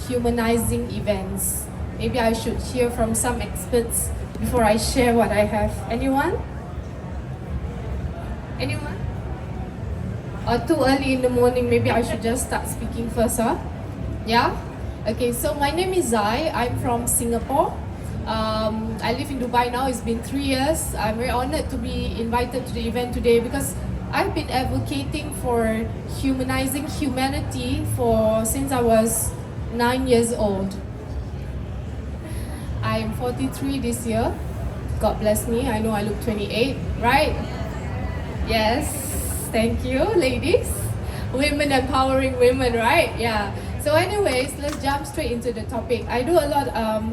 Humanizing Events. Maybe I should hear from some experts before I share what I have. Anyone? Anyone? Or too early in the morning, maybe I should just start speaking first, huh? Yeah? Okay, so my name is Zai. I'm from Singapore. I live in Dubai now. It's been 3 years. I'm very honored to be invited to the event today because I've been advocating for humanizing humanity since I was 9 years old. I am 43 this year. God bless me. I know I look 28, right? Yes. Thank you, ladies. Women empowering women, right? Yeah. So anyways, let's jump straight into the topic. I do a lot,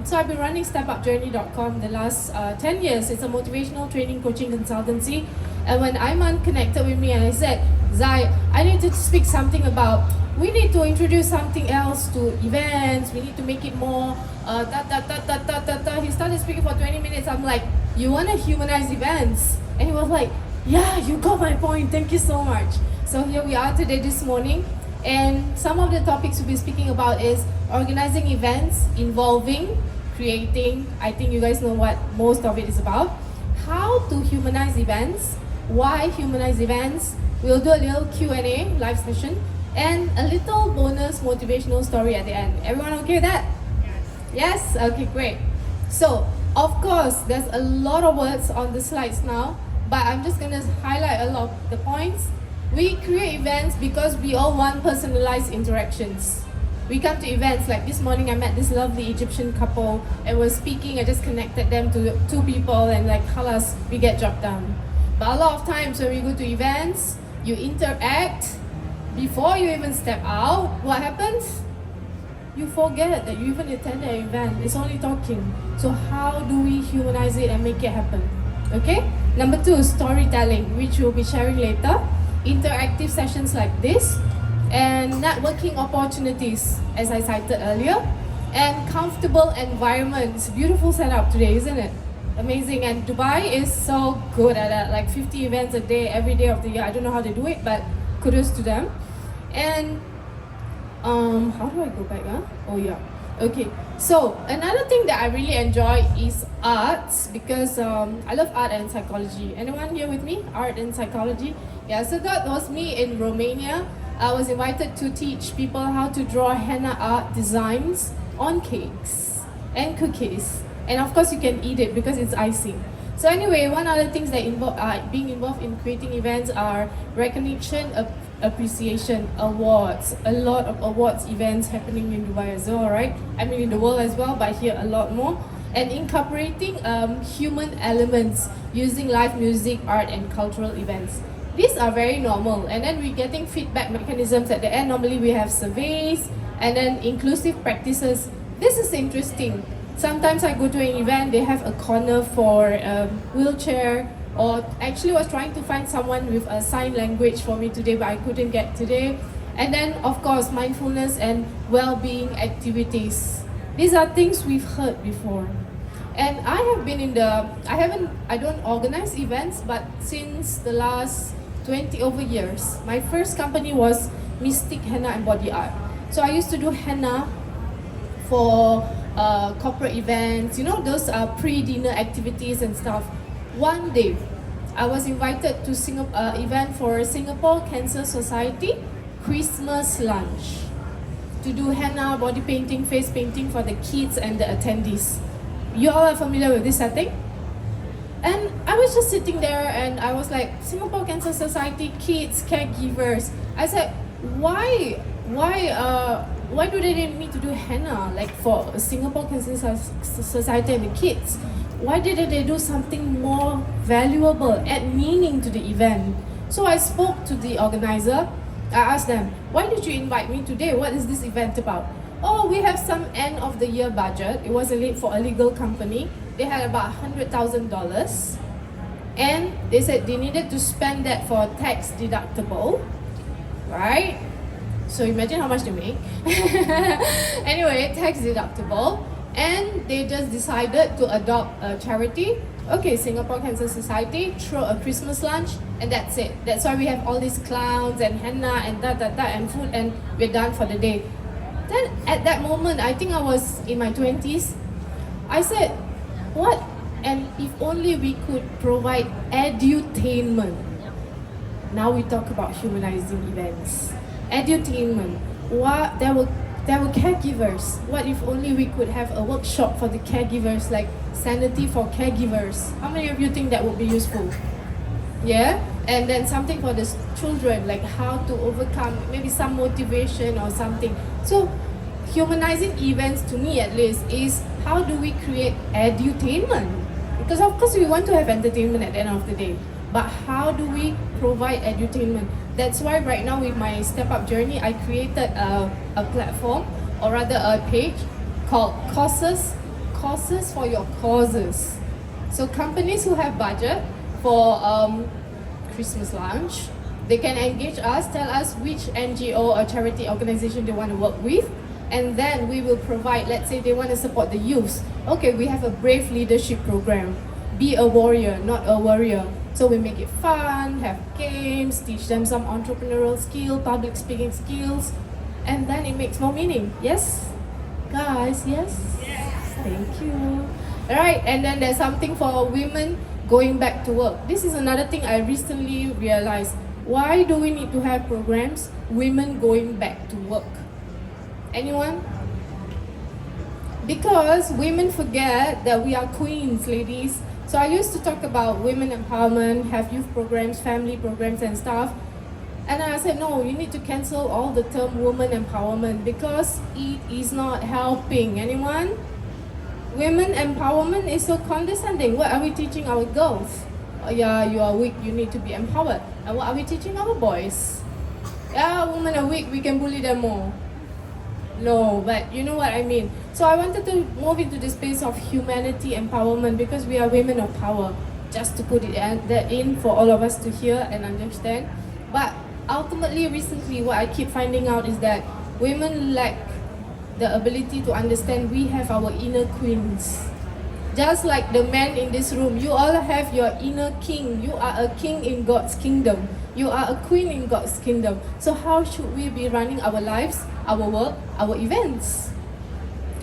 so I've been running stepupjourney.com the last 10 years. It's a motivational training coaching consultancy. And when Iman connected with me and I said, Zai, I need to speak something about, we need to introduce something else to events. We need to make it more, He started speaking for 20 minutes. I'm like, you want to humanize events? And he was like, yeah, you got my point. Thank you so much. So here we are today, this morning. And some of the topics we'll be speaking about is organizing events, involving, creating. I think you guys know what most of it is about. How to humanize events, why humanize events. We'll do a little Q&A, live session, and a little bonus motivational story at the end. Everyone okay with that? Yes? Okay, great. So, of course, there's a lot of words on the slides now, but I'm just gonna highlight a lot of the points. We create events because we all want personalized interactions. We come to events like this morning. I met this lovely Egyptian couple and was speaking. I just connected them to 2 people and like, halas, we get job done. But a lot of times when we go to events, you interact before you even step out. What happens? You forget that you even attended an event. It's only talking. So how do we humanize it and make it happen? Okay? Number 2, storytelling, which we'll be sharing later. Interactive sessions like this, and networking opportunities, as I cited earlier, and comfortable environments. Beautiful setup today, isn't it? Amazing. And Dubai is so good at that, like 50 events a day, every day of the year. I don't know how they do it, but kudos to them. And how do I go back? Oh yeah. Okay, so another thing that I really enjoy is arts, because I love art and psychology. Anyone here with me? Art and psychology? Yeah, so that was me in Romania. I was invited to teach people how to draw henna art designs on cakes and cookies. And of course you can eat it because it's icing. So anyway, one other things that being involved in creating events are recognition, appreciation, awards. A lot of awards events happening in Dubai as well, right? I mean in the world as well, but here a lot more. And incorporating human elements using live music, art and cultural events. These are very normal. And then we're getting feedback mechanisms at the end. Normally we have surveys and then inclusive practices. This is interesting. Sometimes I go to an event, they have a corner for wheelchair, or actually was trying to find someone with a sign language for me today, but I couldn't get today. And then of course mindfulness and well-being activities. These are things we've heard before. And I have been in I don't organize events, but since the last 20 over years, my first company was Miss Zai Henna and Body Art. So I used to do henna for corporate events, you know, those pre-dinner activities and stuff. One day, I was invited to event for Singapore Cancer Society Christmas lunch to do henna, body painting, face painting for the kids and the attendees. You all are familiar with this setting? And I was just sitting there and I was like, Singapore Cancer Society, kids, caregivers. I said, why do they need me to do henna, like for Singapore Cancer Society and the kids? Why didn't they do something more valuable, add meaning to the event? So I spoke to the organizer. I asked them, why did you invite me today? What is this event about? Oh, we have some end of the year budget. It was for a legal company. They had about $100,000. And they said they needed to spend that for tax deductible, right? So imagine how much they make. Anyway, tax deductible. And they just decided to adopt a charity. Okay, Singapore Cancer Society, throw a Christmas lunch, and that's it. That's why we have all these clowns and henna and and food, and we're done for the day. Then at that moment, I think I was in my 20s, I said, what? And if only we could provide edutainment. Now we talk about humanizing events. Edutainment. What there were caregivers. What if only we could have a workshop for the caregivers, like sanity for caregivers? How many of you think that would be useful? Yeah? And then something for the children, like how to overcome, maybe some motivation or something. So humanizing events, to me at least, is how do we create edutainment? Because of course we want to have entertainment at the end of the day, but how do we provide edutainment? That's why right now with my Step Up journey, I created a platform, or rather a page, called Courses for Your Causes. So companies who have budget for Christmas lunch, they can engage us, tell us which NGO or charity organization they want to work with, and then we will provide, let's say they want to support the youths. Okay, we have a Brave Leadership program. Be a warrior, not a warrior. So we make it fun, have games, teach them some entrepreneurial skill, public speaking skills, and then it makes more meaning. Yes? Guys, yes? Yes. Thank you. Alright, and then there's something for women going back to work. This is another thing I recently realized. Why do we need to have programs, women going back to work? Anyone? Because women forget that we are queens, ladies. So I used to talk about women empowerment, have youth programs, family programs and stuff. And I said, no, you need to cancel all the term woman empowerment because it is not helping. Anyone? Women empowerment is so condescending. What are we teaching our girls? Oh, yeah, you are weak, you need to be empowered. And what are we teaching our boys? Yeah, women are weak, we can bully them more. No, but you know what I mean. So I wanted to move into the space of humanity empowerment because we are women of power. Just to put it in for all of us to hear and understand. But ultimately, recently, what I keep finding out is that women lack the ability to understand we have our inner queens. Just like the men in this room, you all have your inner king. You are a king in God's kingdom. You are a queen in God's kingdom. So how should we be running our lives, our work, our events?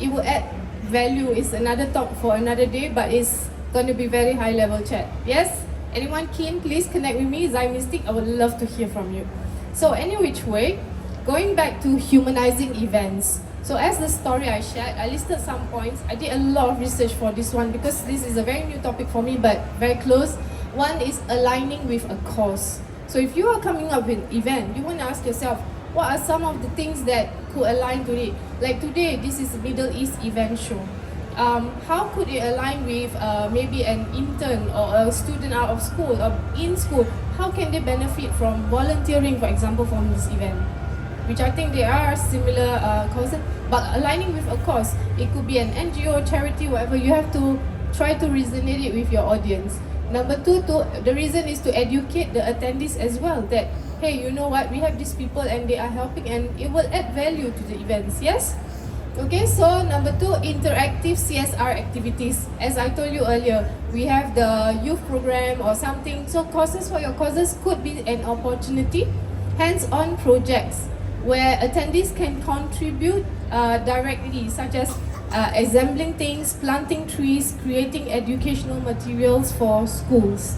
It will add value. It's another talk for another day, but it's going to be very high level chat. Yes? Anyone keen? Please connect with me, Zai Miztiq. I would love to hear from you. So any which way, going back to humanizing events. So as the story I shared, I listed some points. I did a lot of research for this one because this is a very new topic for me, but very close. One is aligning with a cause. So if you are coming up with an event, you want to ask yourself, what are some of the things that could align to it? Like today, this is a Middle East event show. How could it align with maybe an intern or a student out of school or in school? How can they benefit from volunteering, for example, from this event? Which I think they are similar causes, but aligning with a cause. It could be an NGO, charity, whatever. You have to try to resonate it with your audience. Number two, the reason is to educate the attendees as well that, hey, you know what, we have these people and they are helping and it will add value to the events, yes? Okay, so number two, interactive CSR activities. As I told you earlier, we have the youth program or something. So Courses for Your Causes could be an opportunity. Hands-on projects where attendees can contribute directly, such as assembling things, planting trees, creating educational materials for schools.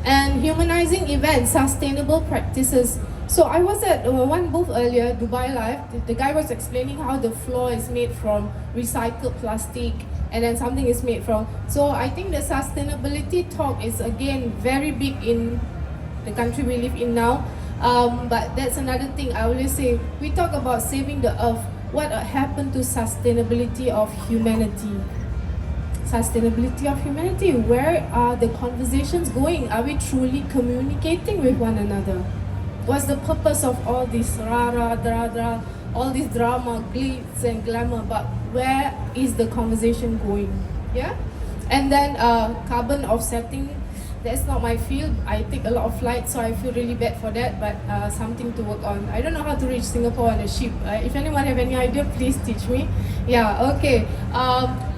And humanizing events, sustainable practices. So I was at one booth earlier, Dubai Live. The guy was explaining how the floor is made from recycled plastic and then something is made from. So I think the sustainability talk is again very big in the country we live in now. But that's another thing I always say. We talk about saving the earth. What happened to sustainability of humanity? Sustainability of humanity. Where are the conversations going? Are we truly communicating with one another? What's the purpose of all this rah-rah, all this drama, glitz and glamour? But where is the conversation going? Yeah? And then carbon offsetting. That's not my field. I take a lot of flights, so I feel really bad for that, but something to work on. I don't know how to reach Singapore on a ship. If anyone have any idea, please teach me. Yeah, okay.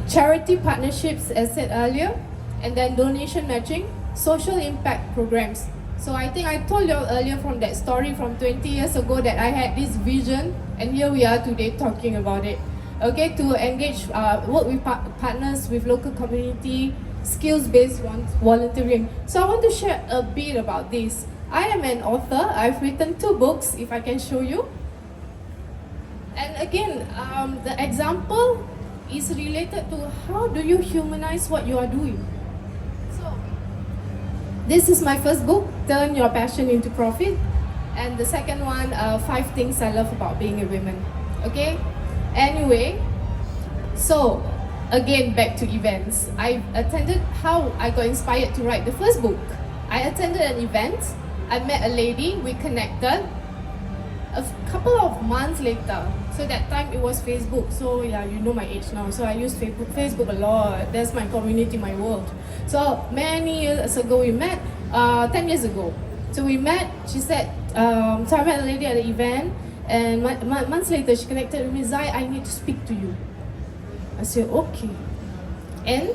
Charity partnerships, as said earlier, and then donation matching, social impact programs. So I think I told you earlier from that story from 20 years ago that I had this vision, and here we are today talking about it. Okay, to engage, work with partners with local community, skills-based volunteering. So I want to share a bit about this. I am an author. I've written 2 books, if I can show you. And again, the example is related to how do you humanize what you are doing. So, this is my first book, Turn Your Passion into Profit. And the second one, 5 Things I Love About Being a Woman. Okay? Anyway, so again, back to events. I attended how I got inspired to write the first book. I attended an event. I met a lady, we connected. A couple of months later, so that time it was Facebook. So yeah, you know my age now. So I use Facebook a lot. That's my community, my world. So many years ago we met, 10 years ago. So we met, she said, so I met a lady at the event, and months later she connected with me, Zai, I need to speak to you. I said, okay. And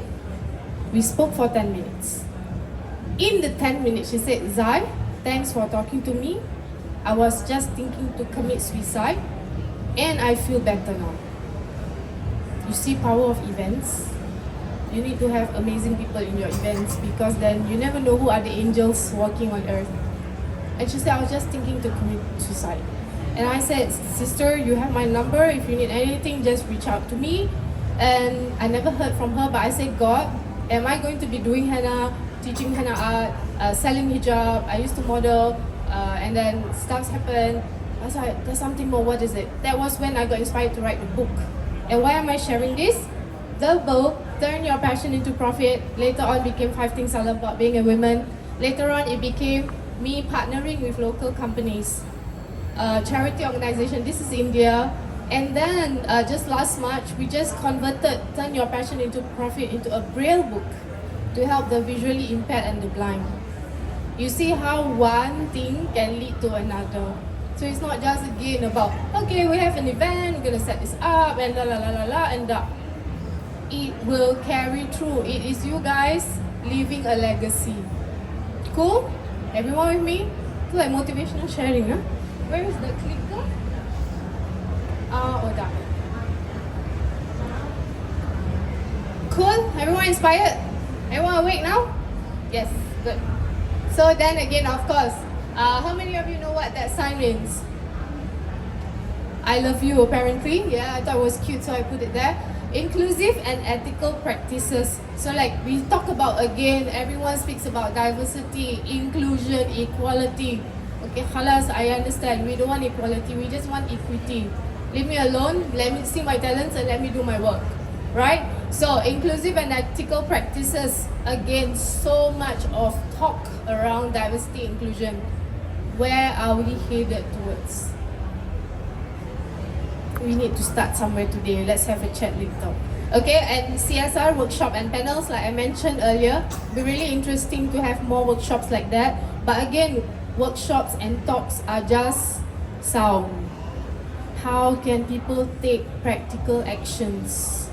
we spoke for 10 minutes. In the 10 minutes, she said, Zai, thanks for talking to me. I was just thinking to commit suicide, and I feel better now. You see, power of events. You need to have amazing people in your events, because then you never know who are the angels walking on earth. And she said, I was just thinking to commit suicide. And I said, sister, you have my number. If you need anything, just reach out to me. And I never heard from her, but I said, God, am I going to be doing henna, teaching henna art, selling hijab? I used to model, and then stuff happened. I was like, there's something more, what is it? That was when I got inspired to write the book. And why am I sharing this? The book, Turn Your Passion into Profit, later on became 5 Things I Love About Being a Woman. Later on, it became me partnering with local companies, charity organization. This is India. And then just last March, we just converted Turn Your Passion into Profit into a Braille book to help the visually impaired and the blind. You see how one thing can lead to another. So it's not just again about, okay, we have an event, we're going to set this up, and la la la la la, and it will carry through. It is you guys leaving a legacy. Cool? Everyone with me? It's like motivational sharing, huh? Where is the clicker? Oh, that. Cool? Everyone inspired? Everyone awake now? Yes, good. So then again, of course, how many of you know what that sign means? I love you, apparently. Yeah, I thought it was cute, so I put it there. Inclusive and ethical practices. So like we talk about again, everyone speaks about diversity, inclusion, equality. Okay, khalas, I understand. We don't want equality, we just want equity. Leave me alone, let me see my talents and let me do my work. Right? So inclusive and ethical practices. Again, so much of talk around diversity, inclusion. Where are we headed towards? We need to start somewhere today. Let's have a chat later. Okay, and CSR workshop and panels, like I mentioned earlier, be really interesting to have more workshops like that. But again, workshops and talks are just sound. How can people take practical actions?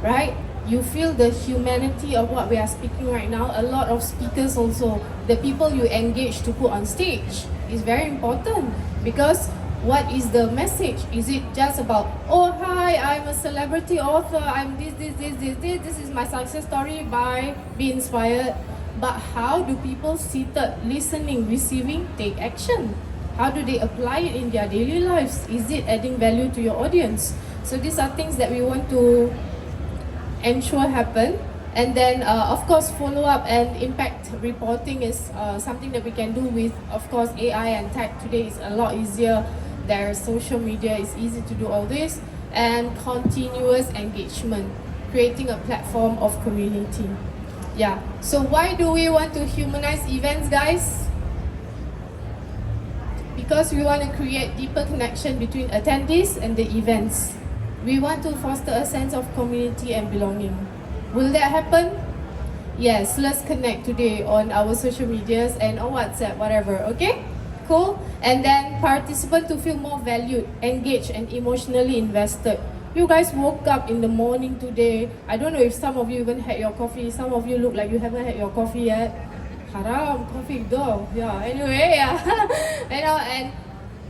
Right? You feel the humanity of what we are speaking right now. A lot of speakers also, the people you engage to put on stage is very important, because what is the message? Is it just about, oh hi, I'm a celebrity author, I'm this is my success story, bye, be inspired. But how do people seated, listening, receiving, take action? How do they apply it in their daily lives? Is it adding value to your audience? So these are things that we want to ensure happen. And then of course follow up and impact reporting is something that we can do with, of course, AI and tech. Today is a lot easier. There's social media, it's easy to do all this. And continuous engagement, creating a platform of community. Yeah, so why do we want to humanize events, guys? Because we want to create deeper connection between attendees and the events. We want to foster a sense of community and belonging. Will that happen? Yes, let's connect today on our social medias and on WhatsApp, whatever, okay? Cool? And then participants to feel more valued, engaged, and emotionally invested. You guys woke up in the morning today. I don't know if some of you even had your coffee. Some of you look like you haven't had your coffee yet. haram, coffee, dough. Yeah, anyway, yeah. And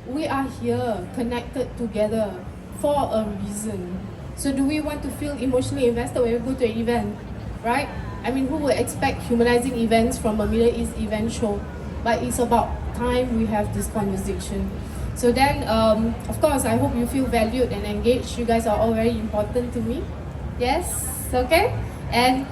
we are here, connected together for a reason. So do we want to feel emotionally invested when we go to an event, right? I mean, who would expect humanizing events from a Middle East event show? But it's about time we have this conversation. So then, of course, I hope you feel valued and engaged. You guys are all very important to me. Yes? Okay? And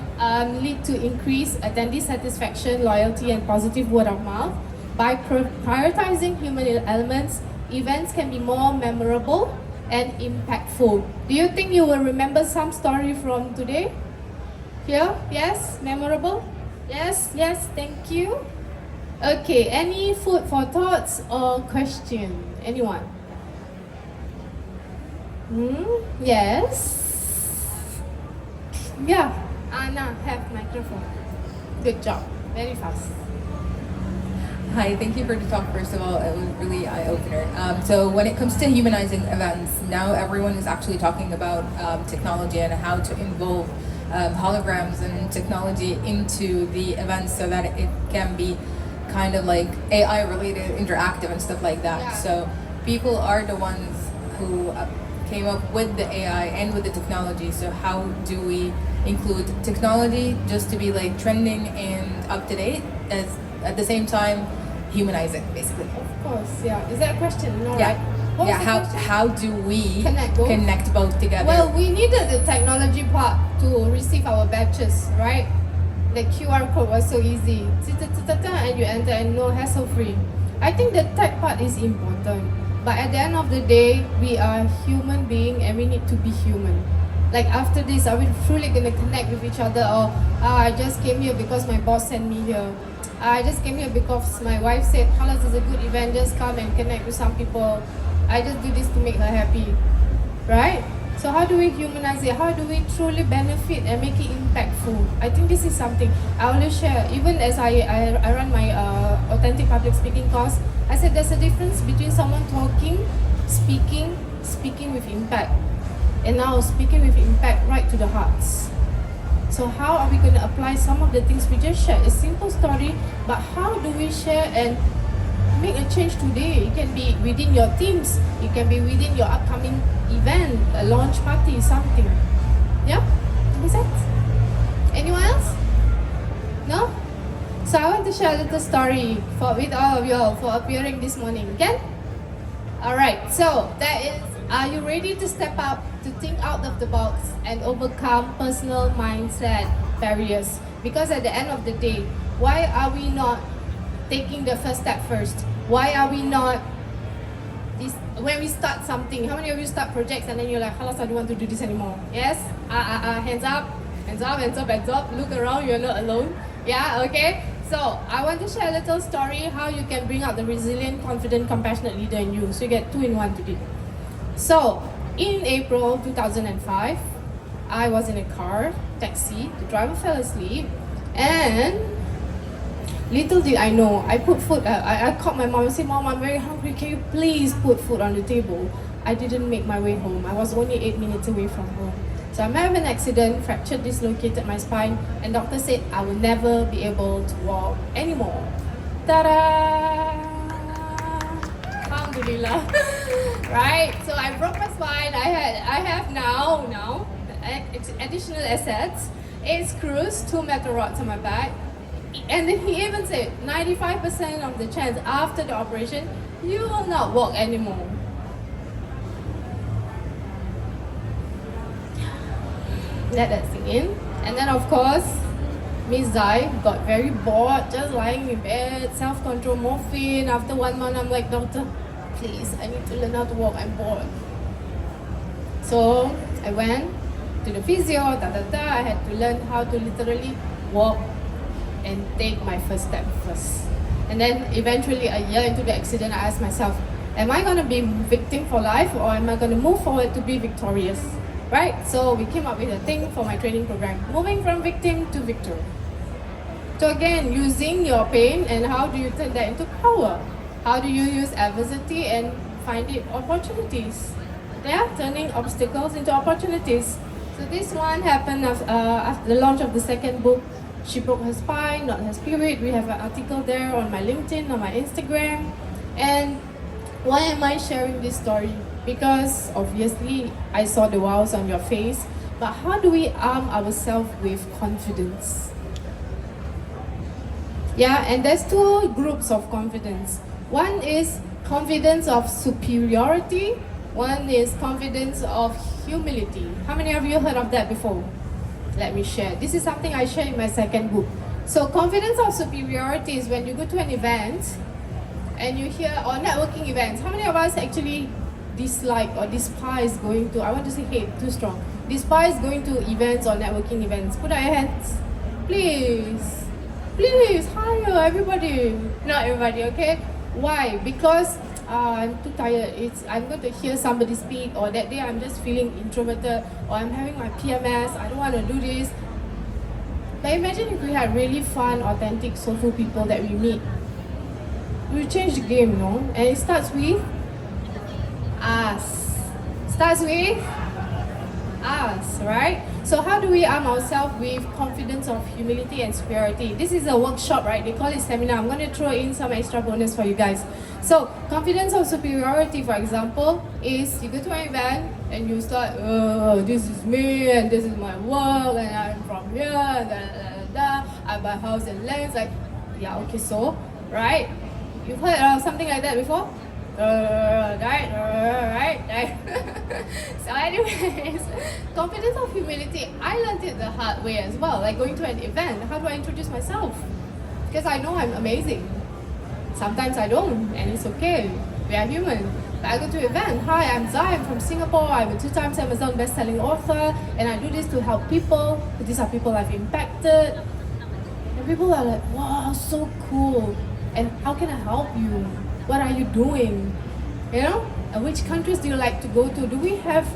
lead to increase attendee satisfaction, loyalty, and positive word of mouth. By prioritizing human elements, events can be more memorable and impactful. Do you think you will remember some story from today? Here? Yes? Memorable? Yes? Yes? Thank you. Okay, any food for thoughts or question? Anyone? Yes? Yeah, Anna, have microphone. Good job, very fast. Hi, thank you for the talk. First of all, it was really eye-opener. So when it comes to humanizing events, now everyone is actually talking about technology and how to involve holograms and technology into the events so that it can be kind of like AI related, interactive and stuff like that. Yeah. So people are the ones who came up with the AI and with the technology. So how do we include technology just to be like trending and up to date, as at the same time humanizing, basically? Of course, yeah. Is that a question? No, Yeah. right? What was Yeah. the question? How do we Connect both? both together? Well, we needed the technology part to receive our badges, right? The QR code was so easy. And you enter and no hassle free. I think the tech part is important. But at the end of the day, we are human beings and we need to be human. Like after this, are we truly going to connect with each other? Or I just came here because my boss sent me here. I just came here because my wife said, Halas is a good event, just come and connect with some people. I just do this to make her happy. Right? So how do we humanize it? How do we truly benefit and make it impactful? I think this is something I always share. Even as I run my authentic public speaking course, I said there's a difference between someone talking, speaking with impact, and now speaking with impact right to the hearts. So how are we going to apply some of the things we just shared? A simple story, but how do we share and make a change today? It can be within your teams, it can be within your upcoming event, a launch party, something. Yeah? Makes sense? Anyone else? No? So I want to share a little story with all of you all for appearing this morning. Can? Alright, so that is, are you ready to step up, to think out of the box and overcome personal mindset barriers? Because at the end of the day, why are we not taking the first step first? Why are we not, when we start something, how many of you start projects and then you're like, Halas, I don't want to do this anymore? Yes? Hands up, hands up, hands up, hands up. Look around, you're not alone. Yeah, okay? So I want to share a little story how you can bring out the resilient, confident, compassionate leader in you. So you get 2 in 1 today. So in April 2005, I was in a car, taxi, the driver fell asleep, and little did I know, I put food, I called my mom and said, Mom, I'm very hungry, can you please put food on the table? I didn't make my way home. I was only 8 minutes away from home. So I met with an accident, fractured, dislocated my spine, and doctor said I will never be able to walk anymore. Ta-da! Alhamdulillah. Right? So I broke my spine. I have now additional assets, 8 screws, 2 metal rods on my back. And then he even said 95% of the chance after the operation, you will not walk anymore. Let that sink in. And then of course, Miss Zai got very bored, just lying in bed, self-control, morphine. After 1 month, I'm like, doctor, please, I need to learn how to walk, I'm bored. So I went to the physio, I had to learn how to literally walk and take my first step first. And then eventually a year into the accident, I asked myself, am I gonna be victim for life or am I gonna move forward to be victorious? Right? So we came up with a thing for my training program, moving from victim to victor. So again, using your pain and how do you turn that into power? How do you use adversity and find it opportunities? Yeah, turning obstacles into opportunities. So this one happened after the launch of the second book, She broke her spine, not her spirit. We have an article there on my LinkedIn, on my Instagram. And why am I sharing this story? Because obviously I saw the wows on your face, but how do we arm ourselves with confidence? Yeah, and there's two groups of confidence. One is confidence of superiority. One is confidence of humility. How many of you heard of that before? Let me share. This is something I share in my second book. So confidence of superiority is when you go to an event and you hear, or networking events. How many of us actually dislike or despise going to, I want to say hate, too strong. Despise going to events or networking events. Put out your hands. Please. Please, hire everybody. Not everybody, okay? Why? Because I'm too tired. I'm going to hear somebody speak, or that day I'm just feeling introverted, or I'm having my PMS, I don't want to do this. But imagine if we had really fun, authentic, soulful people that we meet. We change the game, no? And it starts with us. Starts with us, right? So how do we arm ourselves with confidence of humility and superiority? This is a workshop, right? They call it seminar. I'm going to throw in some extra bonus for you guys. So confidence of superiority, for example, is you go to an event and you start, oh, this is me and this is my work and I'm from here, da, da, da, da. I buy house and lands. Like, yeah, okay, so, right? You've heard something like that before? Right? So anyways, confidence of humility, I learned it the hard way as well. Like going to an event, how do I introduce myself? Because I know I'm amazing. Sometimes I don't, and it's okay. We are human. But I go to an event, hi, I'm Zai, I'm from Singapore, I'm a 2-time Amazon best-selling author, and I do this to help people. These are people I've impacted. And people are like, wow, so cool. And how can I help you? What are you doing? You know? And which countries do you like to go to? Do we have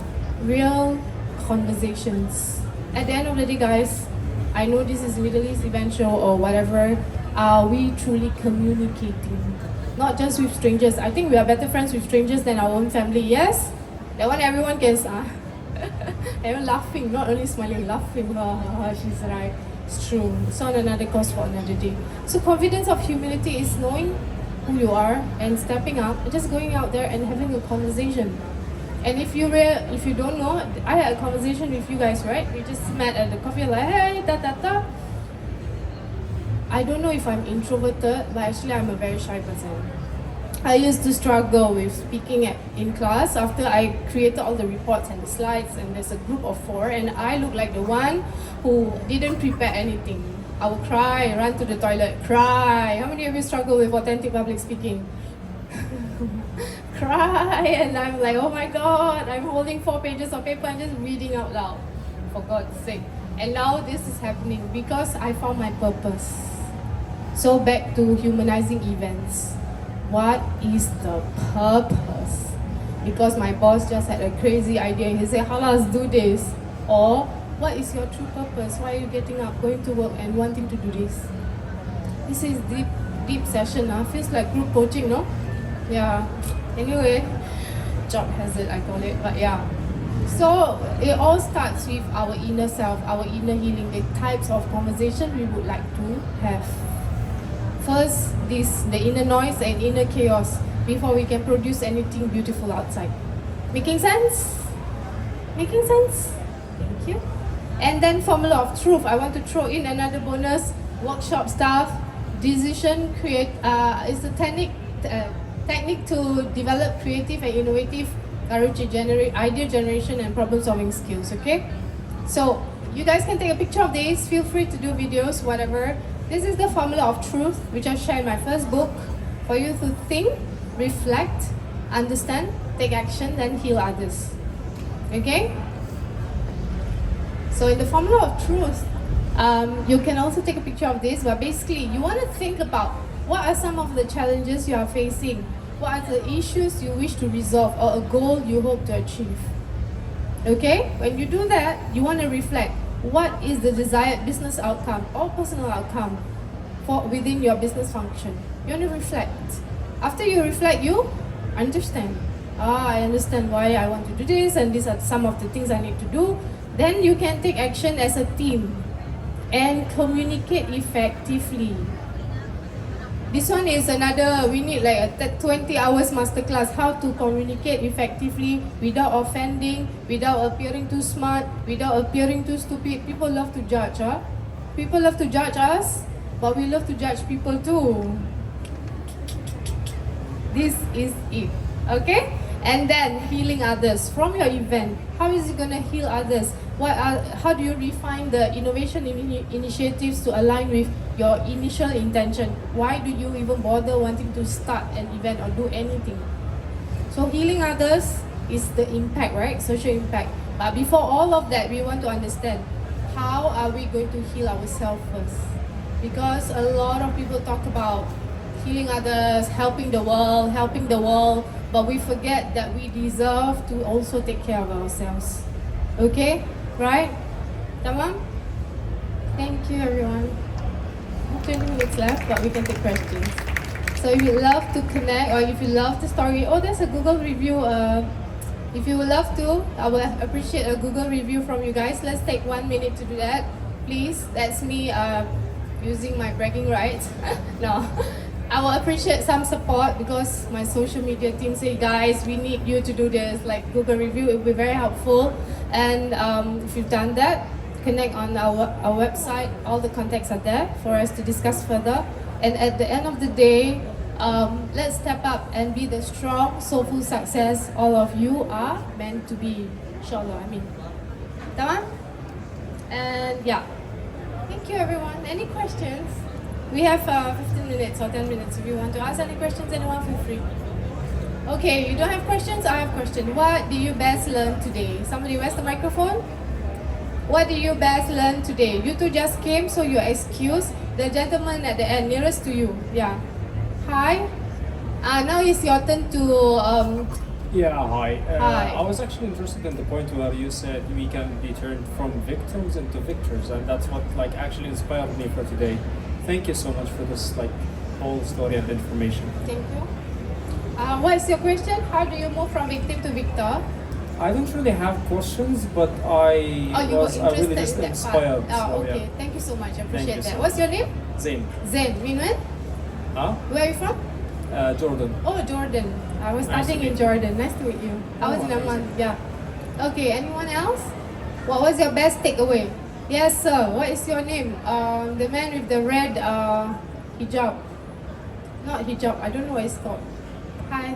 real conversations? At the end of the day, guys, I know this is Middle East event show or whatever. Are we truly communicating? Not just with strangers. I think we are better friends with strangers than our own family. Yes? That one everyone can everyone laughing, not only smiling, laughing. She's right. It's true. It's on another course for another day. So confidence of humility is knowing who you are and stepping up and just going out there and having a conversation. And if you don't know, I had a conversation with you guys, right? We just met at the coffee, like, hey, ta. I don't know if I'm introverted, but actually I'm a very shy person. I used to struggle with speaking in class after I created all the reports and the slides, and there's a group of 4, and I look like the one who didn't prepare anything. I will cry, run to the toilet, cry. How many of you struggle with authentic public speaking? Cry, and I'm like, oh my God, I'm holding 4 pages of paper and just reading out loud, for God's sake. And now this is happening because I found my purpose. So back to humanizing events. What is the purpose? Because my boss just had a crazy idea. He said, let's do this. Or, what is your true purpose? Why are you getting up, going to work and wanting to do this? This is deep session. Feels like group coaching, no? Yeah. Anyway, job hazard, I call it. But yeah. So, it all starts with our inner self, our inner healing, the types of conversation we would like to have. First, the inner noise and inner chaos before we can produce anything beautiful outside. Making sense? Making sense? Thank you. And then formula of truth. I want to throw in another bonus workshop stuff. Decision create is the technique to develop creative and innovative courage to generate idea generation and problem solving skills. Okay, so you guys can take a picture of this. Feel free to do videos, whatever. This is the formula of truth, which I share in my first book, for you to think, reflect, understand, take action, then heal others. Okay? So in the formula of truth, you can also take a picture of this, but basically you want to think about what are some of the challenges you are facing, what are the issues you wish to resolve, or a goal you hope to achieve. Okay? When you do that, you want to reflect. What is the desired business outcome or personal outcome for within your business function? You want to reflect. After you reflect, you understand. I understand why I want to do this, and these are some of the things I need to do. Then you can take action as a team. and communicate effectively. This one is another, we need like a 20 hours masterclass, how to communicate effectively without offending, without appearing too smart, without appearing too stupid. People love to judge, huh? People love to judge us, but we love to judge people too. This is it, okay? And then healing others from your event. How is it gonna heal others? How do you refine the innovation initiatives to align with your initial intention? Why do you even bother wanting to start an event or do anything? So healing others is the impact, right? Social impact. But before all of that, we want to understand, how are we going to heal ourselves first? Because a lot of people talk about healing others, helping the world, but we forget that we deserve to also take care of ourselves. Okay? Right? Tamam? Thank you, everyone. 20 minutes left, but we can take questions. So if you love to connect, or if you love the story, oh, there's a Google review. If you would love to, I will appreciate a Google review from you guys. Let's take 1 minute to do that, please. That's me using my bragging rights. No. I will appreciate some support, because my social media team say, guys, we need you to do this, like Google review. It will be very helpful. And if you've done that, connect on our website. All the contacts are there for us to discuss further. And at the end of the day, let's step up and be the strong, soulful success all of you are meant to be. Inshallah, I mean. Tamam? And yeah. Thank you, everyone. Any questions? We have 15 minutes or 10 minutes. If you want to ask any questions, anyone, feel free. Okay, you don't have questions? I have questions. What did you best learn today? Somebody, where's the microphone? What did you best learn today? You two just came, so you're excused. The gentleman at the end, nearest to you. Yeah. Hi. Now it's your turn to... Yeah, hi. Hi. I was actually interested in the point where you said we can be turned from victims into victors, and that's what actually inspired me for today. Thank you so much for this whole story and information. Thank you. What's your question? How do you move from victim to victor? I don't really have questions, but I was really just in that inspired. part. So, Okay. yeah. Thank you so much. I Thank appreciate you that. so What's your name? Zain. Zen. Minwen? Huh? Where are you from? Jordan. Oh, Jordan. I was Nice to studying in meet Jordan. Nice to meet you. I was in amazing. Amman. Yeah. Okay. Anyone else? What was your best takeaway? Yes, sir. What is your name? The man with the red hijab. Not hijab. I don't know what it's called. Hi.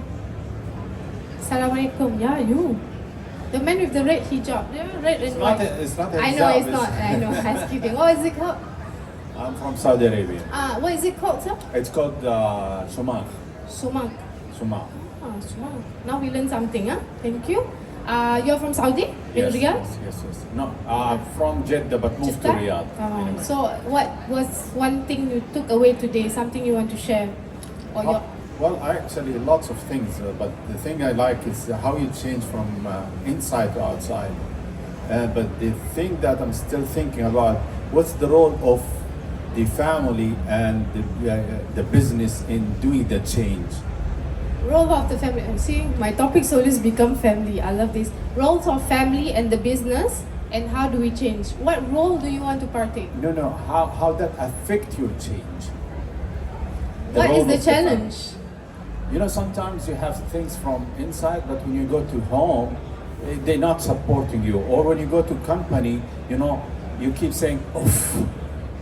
Assalamualaikum. Yeah, you. The man with the red hijab. Yeah, red and white. It's not a I know hijab, it's not. I know. I was kidding. What is it called? I'm from Saudi Arabia. What is it called, sir? It's called Shumakh. Sumak. Shumakh. Sumak. Now we learn something, huh? Thank you. You're from Saudi? In Riyadh? Yes. No, from Jeddah, but moved to Jeddah? Riyadh. Anyway. So what was one thing you took away today? Something you want to share? Or your... Well, actually, lots of things, but the thing I like is how you change from inside to outside. But the thing that I'm still thinking about, what's the role of the family and the business in doing the change? Role of the family. See, my topics always become family. I love this. Roles of family and the business, and how do we change? What role do you want to partake? No, how that affect your change? What is role the of challenge? You know, sometimes you have things from inside, but when you go to home, they're not supporting you. Or when you go to company, you know, you keep saying, "Oof,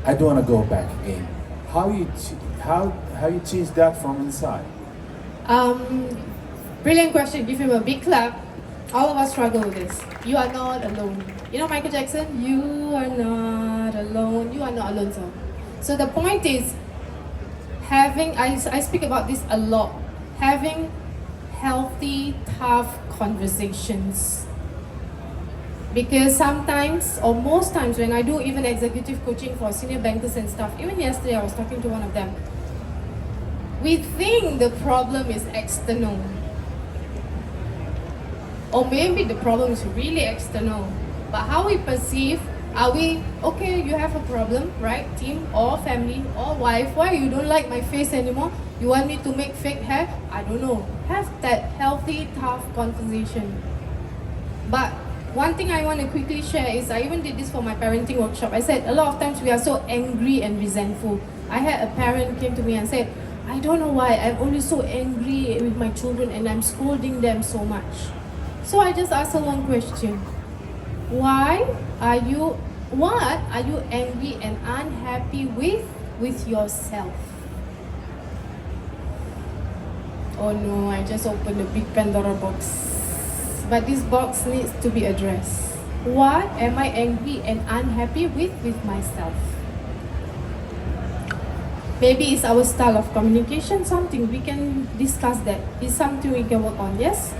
I don't want to go back again." How you change that from inside? Brilliant question. Give him a big clap. All of us struggle with this. You are not alone. You know Michael Jackson? You are not alone. You are not alone, sir. So the point is, I speak about this a lot. Having healthy, tough conversations. Because sometimes, or most times, when I do even executive coaching for senior bankers and stuff, even yesterday I was talking to one of them, we think the problem is external. Or maybe the problem is really external. But how we perceive, are we, okay, you have a problem, right? Team or family or wife, why you don't like my face anymore? You want me to make fake hair? I don't know. Have that healthy, tough conversation. But one thing I want to quickly share is I even did this for my parenting workshop. I said a lot of times we are so angry and resentful. I had a parent came to me and said, I don't know why, I'm always so angry with my children and I'm scolding them so much. So I just asked her one question. What are you angry and unhappy with yourself? Oh no, I just opened a big Pandora box. But this box needs to be addressed. What am I angry and unhappy with myself? Maybe it's our style of communication, something we can discuss that. It's something we can work on, yes?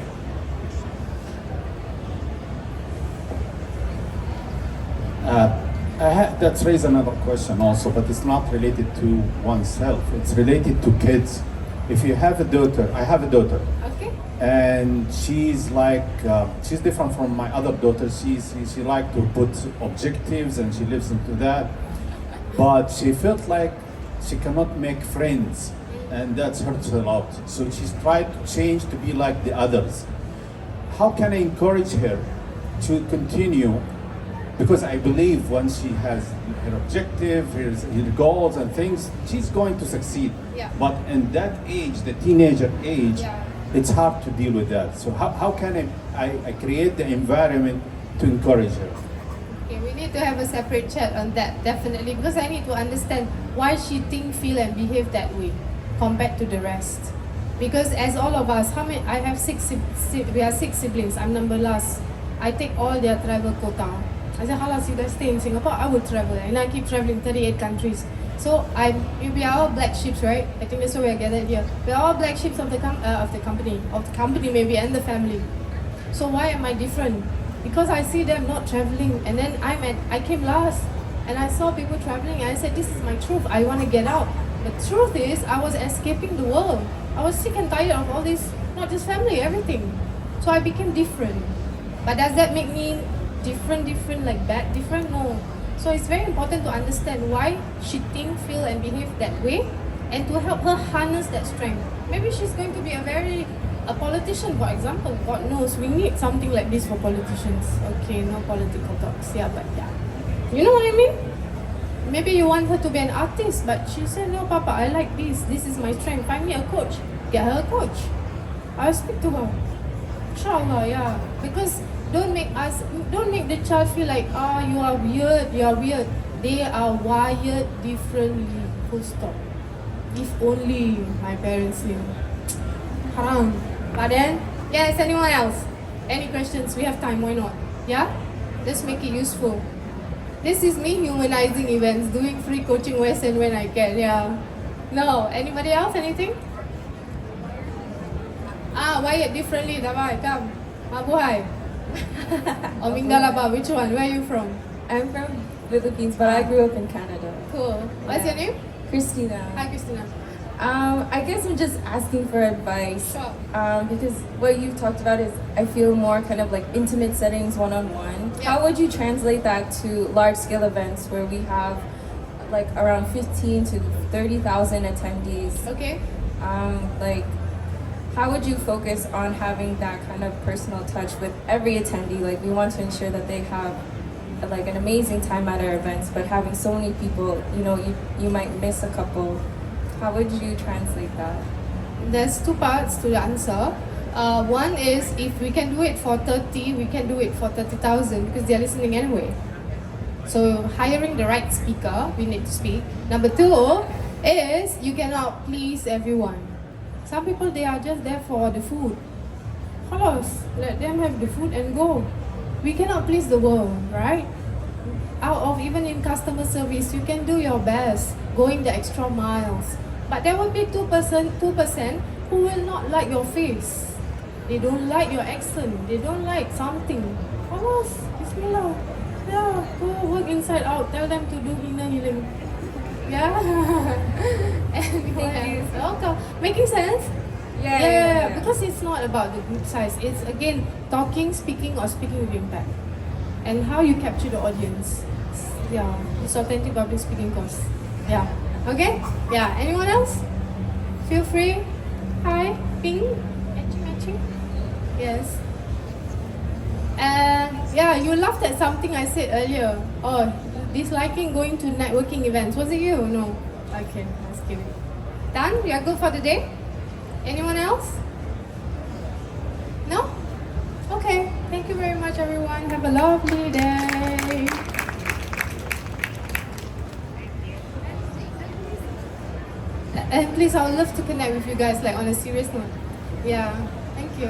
That's raised another question also, but it's not related to oneself. It's related to kids. If you have a daughter, I have a daughter. Okay. And she's like, she's different from my other daughters. She like to put objectives and she lives into that. But she felt like she cannot make friends and that hurts her a lot. So she's tried to change to be like the others. How can I encourage her to continue? Because I believe once she has her objective, her goals and things, she's going to succeed. Yeah. But in that age, the teenager age, Yeah. it's hard to deal with that. So how can I create the environment to encourage her? Okay, we need to have a separate chat on that, definitely, because I need to understand why she think, feel and behave that way compared to the rest. Because as all of us, I have we are 6 siblings, I'm number last. I take all their travel quota. I said, halas, you guys stay in Singapore, I will travel. And I keep traveling 38 countries. So we are all black sheep, right? I think that's why we are gathered here. We are all black sheep of the company maybe, and the family. So why am I different? Because I see them not traveling, and then I came last, and I saw people traveling, and I said, this is my truth, I want to get out. The truth is, I was escaping the world. I was sick and tired of all this, not just family, everything. So I became different. But does that make me different, like bad, different? No. So it's very important to understand why she think, feel and behave that way, and to help her harness that strength. Maybe she's going to be a politician, for example. God knows, we need something like this for politicians. Okay, no political talks. Yeah, but yeah. You know what I mean? Maybe you want her to be an artist, but she said, no, Papa, I like this. This is my strength. Find me a coach. Get her a coach. I'll speak to her. Inshallah, yeah. Because don't make the child feel like, you are weird. They are wired differently. Full stop. If only my parents knew. Haram. But then, yes, anyone else? Any questions? We have time, why not? Yeah? Let's make it useful. This is me humanizing events, doing free coaching where and when I can, yeah. No, anybody else? Anything? Wired differently, Davai, come. Mabuhay. O Mingalaba, which one? Where are you from? I'm from Philippines, but I grew up in Canada. Cool. What's your name? Christina. Hi, Christina. I guess I'm just asking for advice. Sure. Because what you've talked about is, I feel more kind of like intimate settings, one-on-one. Yeah. How would you translate that to large-scale events where we have like around 15 to 30,000 attendees? Okay. Like, how would you focus on having that kind of personal touch with every attendee? Like, we want to ensure that they have like an amazing time at our events, but having so many people, you might miss a couple. How would you translate that? There's 2 parts to the answer. One is, if we can do it for 30, we can do it for 30,000 because they're listening anyway. So hiring the right speaker, we need to speak. Number 2 is, you cannot please everyone. Some people, they are just there for the food. Halas, let them have the food and go. We cannot please the world, right? Even in customer service, you can do your best, going the extra miles. But there will be 2% who will not like your face. They don't like your accent. They don't like something. Halas, Bismillah. Yeah, go work inside out. Tell them to do inner healing. Yeah. Anyone else? Okay. Making sense? Yeah. Because it's not about the group size. It's again talking, speaking, or speaking with impact, and how you capture the audience. Yeah, it's authentic public speaking course. Yeah. Okay. Yeah. Anyone else? Feel free. Hi. Ping. Matching. Yes. Yeah, you laughed at something I said earlier. Oh, disliking going to networking events. Was it you? No. Okay, let's give it. Done? We are good for the day? Anyone else? No? Okay. Thank you very much, everyone. Have a lovely day. And please, I would love to connect with you guys, like on a serious note. Yeah. Thank you.